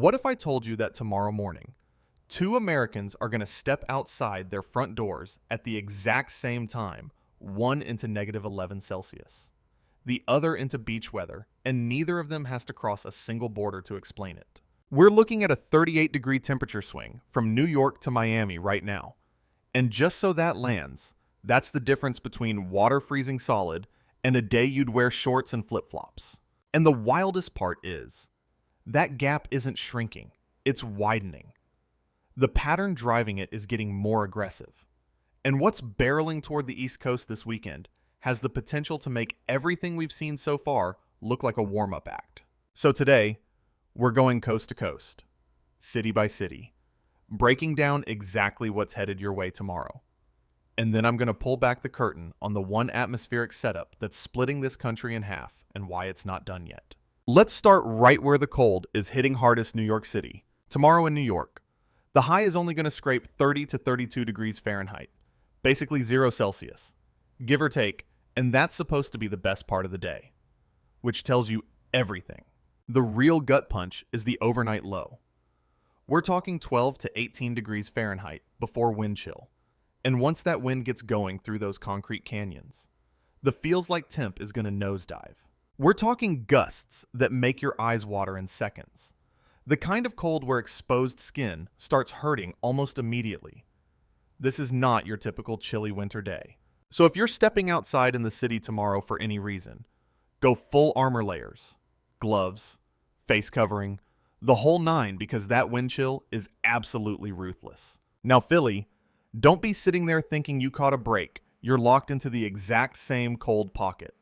What if I told you that tomorrow morning, two Americans are going to step outside their front doors at the exact same time, one into -11 Celsius, the other into beach weather, and neither of them has to cross a single border to explain it? We're looking at a 38-degree temperature swing from New York to Miami right now. And just so that lands, that's the difference between water freezing solid and a day you'd wear shorts and flip-flops. And the wildest part is, that gap isn't shrinking, it's widening. The pattern driving it is getting more aggressive. And what's barreling toward the East Coast this weekend has the potential to make everything we've seen so far look like a warm-up act. So today, we're going coast to coast, city by city, breaking down exactly what's headed your way tomorrow. And then I'm going to pull back the curtain on the one atmospheric setup that's splitting this country in half and why it's not done yet. Let's start right where the cold is hitting hardest, New York City. Tomorrow in New York, the high is only going to scrape 30 to 32 degrees Fahrenheit, basically 0 Celsius, give or take, and that's supposed to be the best part of the day, which tells you everything. The real gut punch is the overnight low. We're talking 12 to 18 degrees Fahrenheit before wind chill, and once that wind gets going through those concrete canyons, the feels like temp is going to nosedive. We're talking gusts that make your eyes water in seconds. The kind of cold where exposed skin starts hurting almost immediately. This is not your typical chilly winter day. So if you're stepping outside in the city tomorrow for any reason, go full armor layers, gloves, face covering, the whole nine, because that wind chill is absolutely ruthless. Now Philly, don't be sitting there thinking you caught a break. You're locked into the exact same cold pocket.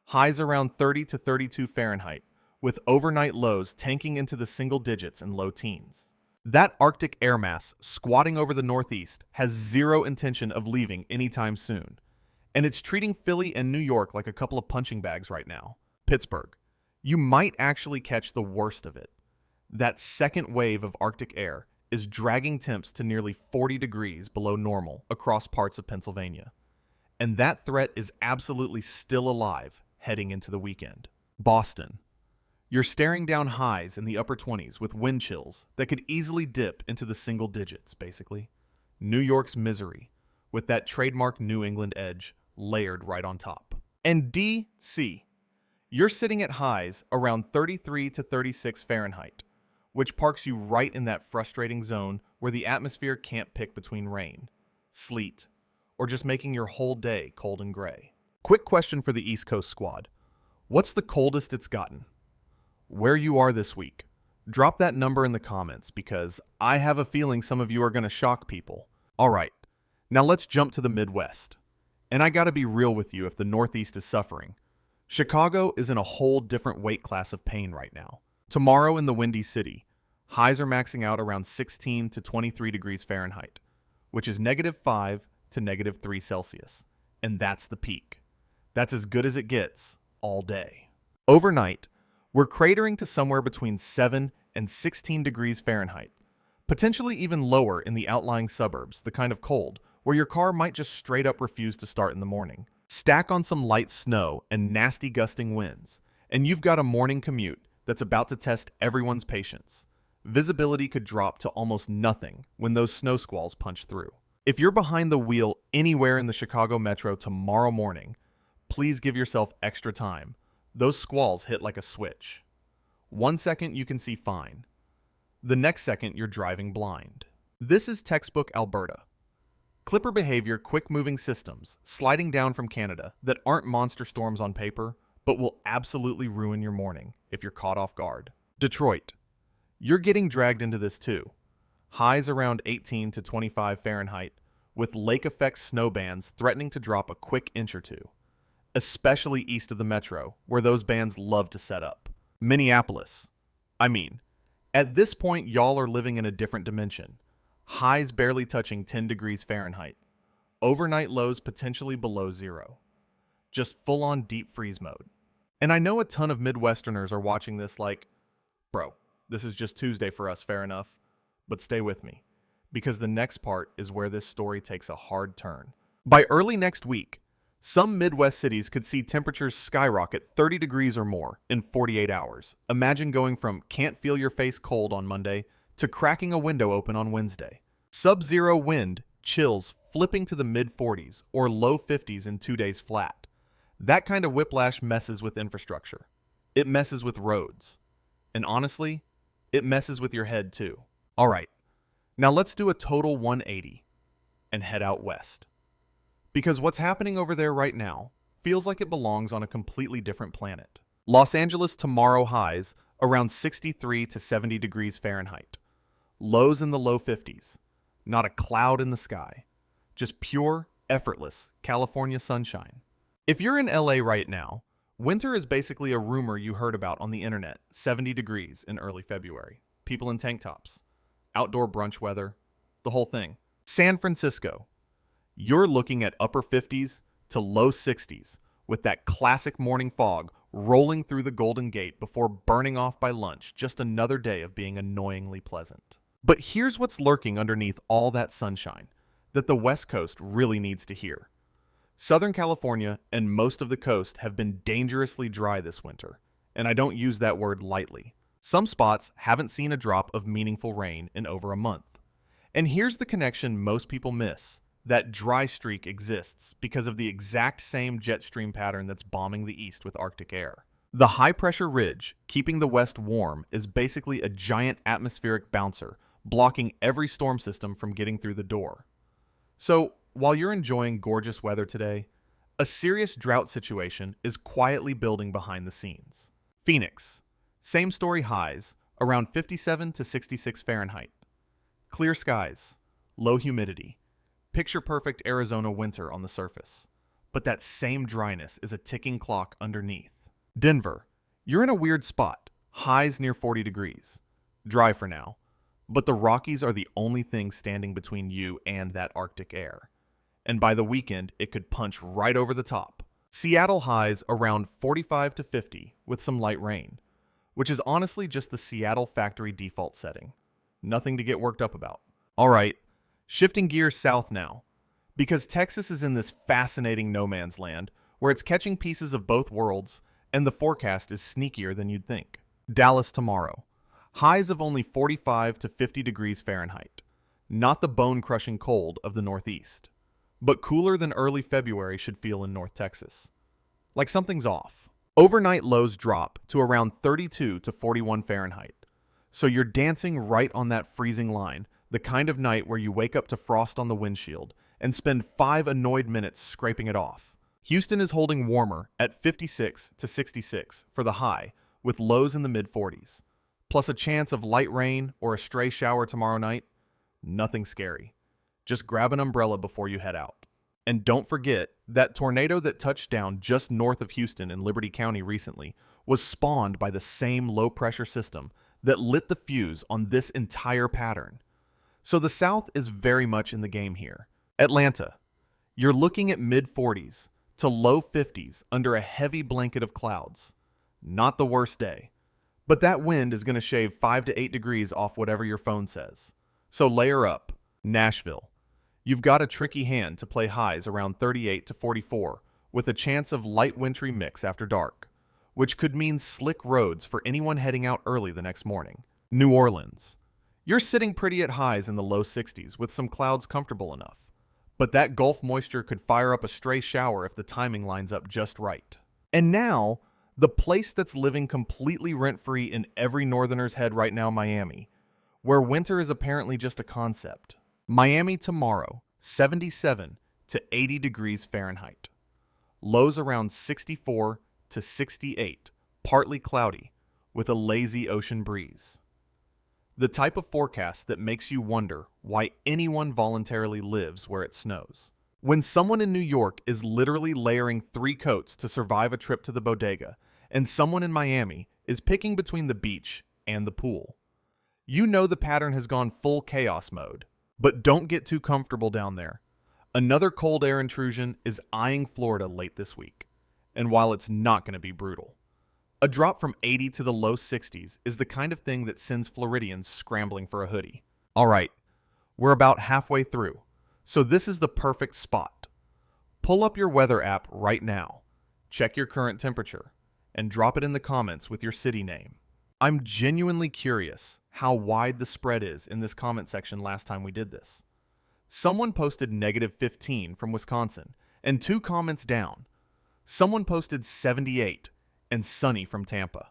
Highs around 30 to 32 Fahrenheit, with overnight lows tanking into the single digits and low teens. That Arctic air mass squatting over the Northeast has zero intention of leaving anytime soon, and it's treating Philly and New York like a couple of punching bags right now. Pittsburgh, you might actually catch the worst of it. That second wave of Arctic air is dragging temps to nearly 40 degrees below normal across parts of Pennsylvania, and that threat is absolutely still alive heading into the weekend. Boston, you're staring down highs in the upper 20s with wind chills that could easily dip into the single digits, basically. New York's misery, with that trademark New England edge layered right on top. And D.C., you're sitting at highs around 33 to 36 Fahrenheit, which parks you right in that frustrating zone where the atmosphere can't pick between rain, sleet, or just making your whole day cold and gray. Quick question for the East Coast squad. What's the coldest it's gotten? Where you are this week? Drop that number in the comments because I have a feeling some of you are going to shock people. All right, now let's jump to the Midwest. And I gotta be real with you if the Northeast is suffering. Chicago is in a whole different weight class of pain right now. Tomorrow in the Windy City, highs are maxing out around 16 to 23 degrees Fahrenheit, which is -5 to -3 Celsius. And that's the peak. That's as good as it gets all day. Overnight, we're cratering to somewhere between 7 and 16 degrees Fahrenheit, potentially even lower in the outlying suburbs, the kind of cold where your car might just straight up refuse to start in the morning. Stack on some light snow and nasty gusting winds, and you've got a morning commute that's about to test everyone's patience. Visibility could drop to almost nothing when those snow squalls punch through. If you're behind the wheel anywhere in the Chicago metro tomorrow morning, please give yourself extra time. Those squalls hit like a switch. 1 second you can see fine. The next second you're driving blind. This is textbook Alberta. Clipper behavior, quick-moving systems sliding down from Canada that aren't monster storms on paper, but will absolutely ruin your morning if you're caught off guard. Detroit, you're getting dragged into this too. Highs around 18 to 25 Fahrenheit, with lake-effect snow bands threatening to drop a quick inch or two, especially east of the metro, where those bands love to set up. Minneapolis, at this point, y'all are living in a different dimension. Highs barely touching 10 degrees Fahrenheit. Overnight lows potentially below 0. Just full-on deep freeze mode. And I know a ton of Midwesterners are watching this like, bro, this is just Tuesday for us, fair enough. But stay with me, because the next part is where this story takes a hard turn. By early next week, Some Midwest cities could see temperatures skyrocket 30 degrees or more in 48 hours. Imagine going from can't feel your face cold on Monday to cracking a window open on Wednesday. Sub-zero wind chills flipping to the mid-40s or low 50s in 2 days flat. That kind of whiplash messes with infrastructure. It messes with roads. And honestly, it messes with your head too. All right, now let's do a total 180 and head out west. Because what's happening over there right now feels like it belongs on a completely different planet. Los Angeles tomorrow highs around 63 to 70 degrees Fahrenheit. Lows in the low 50s. Not a cloud in the sky. Just pure, effortless California sunshine. If you're in LA right now, winter is basically a rumor you heard about on the internet. 70 degrees in early February. People in tank tops. Outdoor brunch weather. The whole thing. San Francisco. You're looking at upper 50s to low 60s with that classic morning fog rolling through the Golden Gate before burning off by lunch. Just another day of being annoyingly pleasant. But here's what's lurking underneath all that sunshine that the West Coast really needs to hear. Southern California and most of the coast have been dangerously dry this winter, and I don't use that word lightly. Some spots haven't seen a drop of meaningful rain in over a month. And here's the connection most people miss. That dry streak exists because of the exact same jet stream pattern that's bombing the east with Arctic air. The high-pressure ridge keeping the west warm is basically a giant atmospheric bouncer blocking every storm system from getting through the door. So, while you're enjoying gorgeous weather today, a serious drought situation is quietly building behind the scenes. Phoenix. Same story highs, around 57 to 66 Fahrenheit. Clear skies, low humidity. Picture-perfect Arizona winter on the surface. But that same dryness is a ticking clock underneath. Denver. You're in a weird spot. Highs near 40 degrees. Dry for now. But the Rockies are the only thing standing between you and that Arctic air. And by the weekend, it could punch right over the top. Seattle highs around 45 to 50 with some light rain, which is honestly just the Seattle factory default setting. Nothing to get worked up about. All right. Shifting gears south now, because Texas is in this fascinating no man's land where it's catching pieces of both worlds and the forecast is sneakier than you'd think. Dallas tomorrow. Highs of only 45 to 50 degrees Fahrenheit. Not the bone-crushing cold of the Northeast, but cooler than early February should feel in North Texas. Like something's off. Overnight lows drop to around 32 to 41 Fahrenheit. So you're dancing right on that freezing line. The kind of night where you wake up to frost on the windshield and spend 5 annoyed minutes scraping it off. Houston is holding warmer at 56 to 66 for the high, with lows in the mid-40s. Plus a chance of light rain or a stray shower tomorrow night. Nothing scary. Just grab an umbrella before you head out. And don't forget, that tornado that touched down just north of Houston in Liberty County recently was spawned by the same low-pressure system that lit the fuse on this entire pattern. So the South is very much in the game here. Atlanta. You're looking at mid-40s to low 50s under a heavy blanket of clouds. Not the worst day. But that wind is going to shave 5 to 8 degrees off whatever your phone says. So layer up. Nashville. You've got a tricky hand to play highs around 38 to 44 with a chance of light wintry mix after dark, which could mean slick roads for anyone heading out early the next morning. New Orleans. You're sitting pretty at highs in the low 60s with some clouds comfortable enough. But that Gulf moisture could fire up a stray shower if the timing lines up just right. And now, the place that's living completely rent-free in every northerner's head right now, Miami, where winter is apparently just a concept. Miami tomorrow, 77 to 80 degrees Fahrenheit. Lows around 64 to 68, partly cloudy, with a lazy ocean breeze. The type of forecast that makes you wonder why anyone voluntarily lives where it snows. When someone in New York is literally layering 3 coats to survive a trip to the bodega, and someone in Miami is picking between the beach and the pool. You know the pattern has gone full chaos mode, but don't get too comfortable down there. Another cold air intrusion is eyeing Florida late this week, and while it's not going to be brutal. A drop from 80 to the low 60s is the kind of thing that sends Floridians scrambling for a hoodie. All right, we're about halfway through, so this is the perfect spot. Pull up your weather app right now, check your current temperature, and drop it in the comments with your city name. I'm genuinely curious how wide the spread is in this comment section last time we did this. Someone posted -15 from Wisconsin, and 2 comments down, someone posted 78 and sunny from Tampa.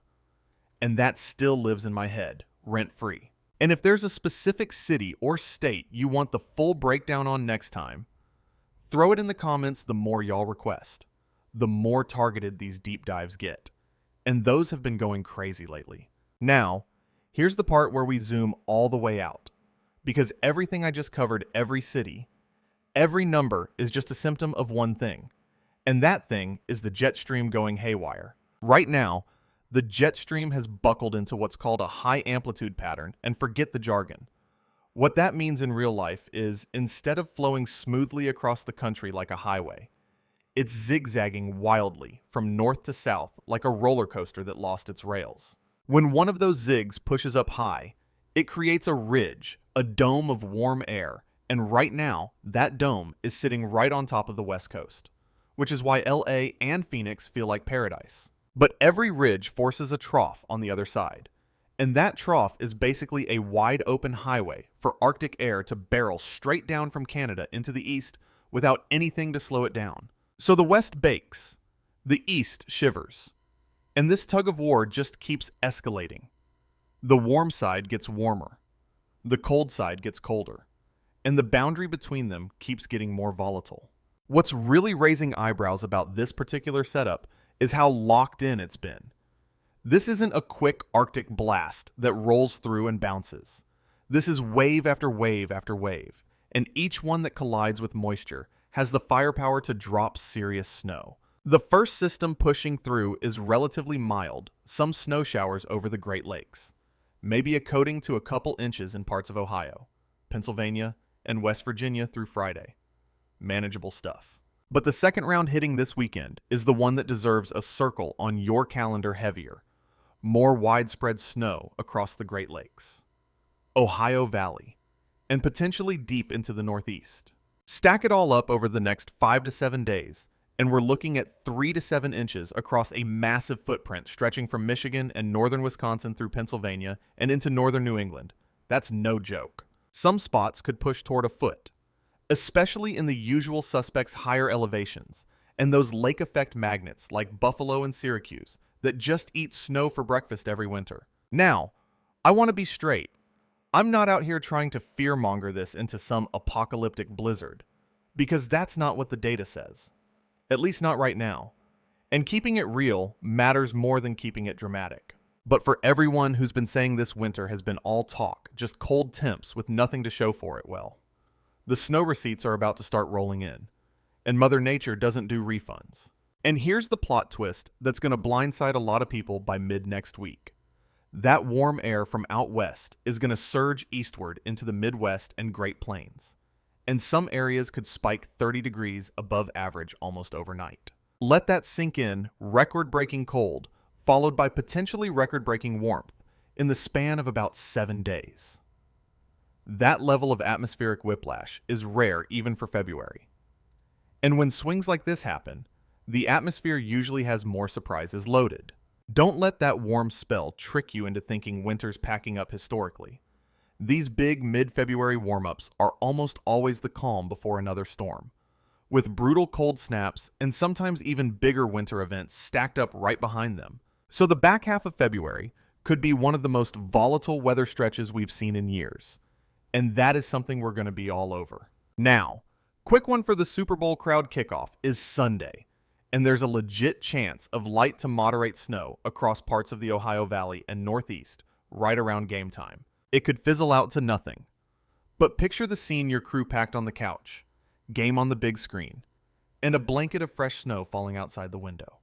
And that still lives in my head, rent-free. And if there's a specific city or state you want the full breakdown on next time, throw it in the comments. The more y'all request, the more targeted these deep dives get. And those have been going crazy lately. Now, here's the part where we zoom all the way out. Because everything I just covered, every city, every number is just a symptom of one thing. And that thing is the jet stream going haywire. Right now, the jet stream has buckled into what's called a high amplitude pattern, and forget the jargon. What that means in real life is, instead of flowing smoothly across the country like a highway, it's zigzagging wildly from north to south like a roller coaster that lost its rails. When one of those zigs pushes up high, it creates a ridge, a dome of warm air, and right now, that dome is sitting right on top of the West Coast, which is why LA and Phoenix feel like paradise. But every ridge forces a trough on the other side, and that trough is basically a wide open highway for Arctic air to barrel straight down from Canada into the east without anything to slow it down. So the West bakes, the East shivers, and this tug of war just keeps escalating. The warm side gets warmer, the cold side gets colder, and the boundary between them keeps getting more volatile. What's really raising eyebrows about this particular setup is how locked in it's been. This isn't a quick Arctic blast that rolls through and bounces. This is wave after wave after wave, and each one that collides with moisture has the firepower to drop serious snow. The first system pushing through is relatively mild, some snow showers over the Great Lakes, maybe a coating to a couple inches in parts of Ohio, Pennsylvania, and West Virginia through Friday. Manageable stuff. But the second round hitting this weekend is the one that deserves a circle on your calendar heavier. More widespread snow across the Great Lakes, Ohio Valley, and potentially deep into the Northeast. Stack it all up over the next 5 to 7 days, and we're looking at 3 to 7 inches across a massive footprint stretching from Michigan and northern Wisconsin through Pennsylvania and into northern New England. That's no joke. Some spots could push toward a foot, especially in the usual suspects' higher elevations, and those lake effect magnets like Buffalo and Syracuse that just eat snow for breakfast every winter. Now, I want to be straight. I'm not out here trying to fearmonger this into some apocalyptic blizzard, because that's not what the data says. At least not right now. And keeping it real matters more than keeping it dramatic. But for everyone who's been saying this winter has been all talk, just cold temps with nothing to show for it, well, the snow receipts are about to start rolling in, and Mother Nature doesn't do refunds. And here's the plot twist that's going to blindside a lot of people by mid-next week. That warm air from out west is going to surge eastward into the Midwest and Great Plains, and some areas could spike 30 degrees above average almost overnight. Let that sink in, record-breaking cold, followed by potentially record-breaking warmth in the span of about 7 days. That level of atmospheric whiplash is rare even for February. And when swings like this happen, the atmosphere usually has more surprises loaded. Don't let that warm spell trick you into thinking winter's packing up historically. These big mid-February warm-ups are almost always the calm before another storm, with brutal cold snaps and sometimes even bigger winter events stacked up right behind them. So the back half of February could be one of the most volatile weather stretches we've seen in years. And that is something we're going to be all over. Now, quick one for the Super Bowl crowd kickoff is Sunday, and there's a legit chance of light to moderate snow across parts of the Ohio Valley and Northeast right around game time. It could fizzle out to nothing. But picture the scene your crew packed on the couch, game on the big screen, and a blanket of fresh snow falling outside the window.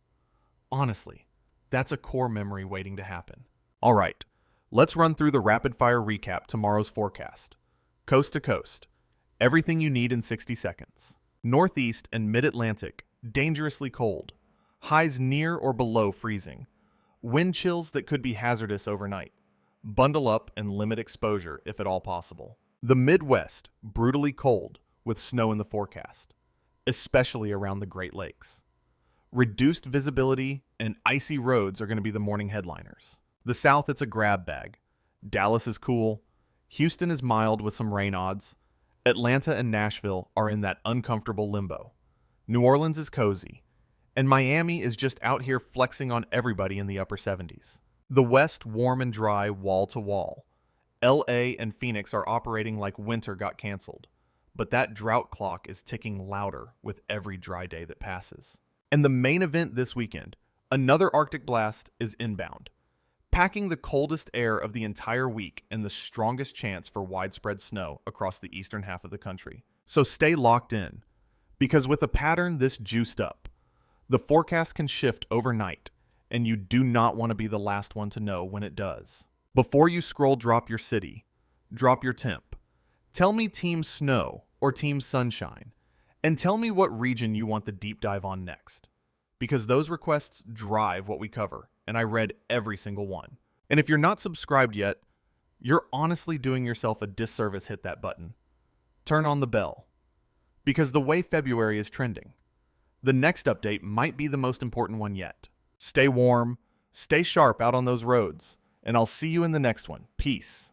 Honestly, that's a core memory waiting to happen. All right, let's run through the rapid-fire recap tomorrow's forecast. Coast to coast, everything you need in 60 seconds. Northeast and mid-Atlantic, dangerously cold. Highs near or below freezing. Wind chills that could be hazardous overnight. Bundle up and limit exposure if at all possible. The Midwest, brutally cold, with snow in the forecast. especially around the Great Lakes. Reduced visibility and icy roads are going to be the morning headliners. The South, it's a grab bag. Dallas is cool. Houston is mild with some rain odds. Atlanta and Nashville are in that uncomfortable limbo. New Orleans is cozy. And Miami is just out here flexing on everybody in the upper 70s. The West, warm and dry wall to wall. LA and Phoenix are operating like winter got canceled. But that drought clock is ticking louder with every dry day that passes. And the main event this weekend, another Arctic blast, is inbound, packing the coldest air of the entire week and the strongest chance for widespread snow across the eastern half of the country. So stay locked in, because with a pattern this juiced up, the forecast can shift overnight, and you do not want to be the last one to know when it does. Before you scroll drop your city, drop your temp. Tell me team snow or team sunshine, and tell me what region you want the deep dive on next. Because those requests drive what we cover, and I read every single one. And if you're not subscribed yet, you're honestly doing yourself a disservice. Hit that button. Turn on the bell. Because the way February is trending, the next update might be the most important one yet. Stay warm, stay sharp out on those roads, and I'll see you in the next one. Peace.